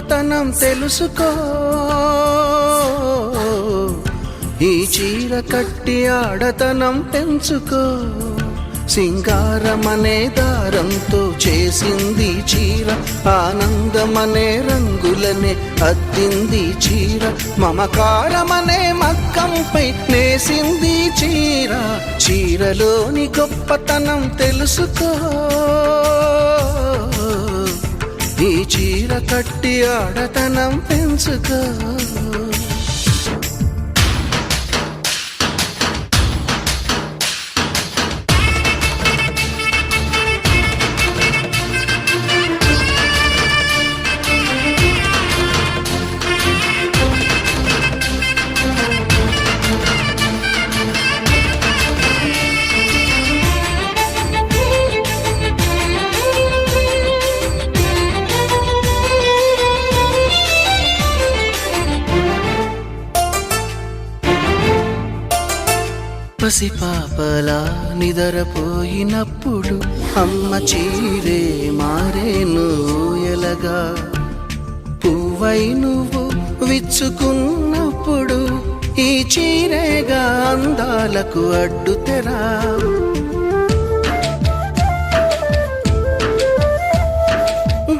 గొప్పతనం తెలుసుకో. ఈ చీర కట్టి ఆడతనం పెంచుకో. సింగారమనే దారంతో చేసింది చీర, ఆనందమనే రంగులనే అద్దింది చీర, మమకారమనే మక్కంపై నేసింది చీర. చీరలోని గొప్పతనం తెలుసుకో. ఈ చీర కట్టి ఆడతనం పెంచుకో. పసిపాపలా నిదరపోయినప్పుడు అమ్మ చీరే మారేను ఎలగా. పువ్వై నువ్వు విచ్చుకున్నప్పుడు ఈ చీరేగా అందాలకు అడ్డుతెరా.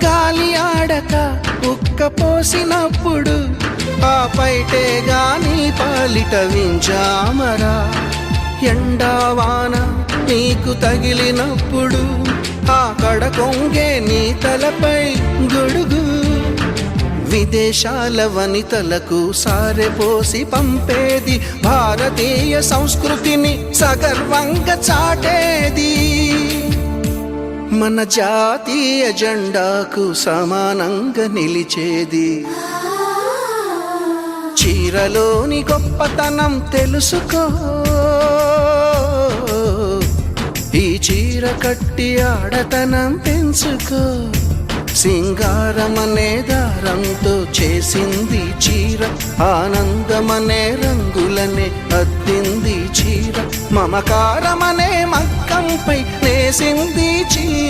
గాలి ఆడక ఉక్క పోసినప్పుడు ఆ పైటే గాని పాలిట వించామరా. ఎండావాన నీకు తగిలినప్పుడు ఆ కడ కొంగే నీ తలపై గొడుగు. విదేశాల వనితలకు సారెపోసి పంపేది భారతీయ సంస్కృతిని సగర్వంగా చాటేది. మన జాతీయ జెండాకు సమానంగా నిలిచేది. చీరలోని గొప్పతనం తెలుసుకో. ఈ చీర కట్టి ఆడతనం పెంచుకో. సింగారమనే దారంతో చేసింది చీర, ఆనందమనే రంగులనే అద్దింది చీర, మమకారమనే మక్కంపై నేసింది చీర.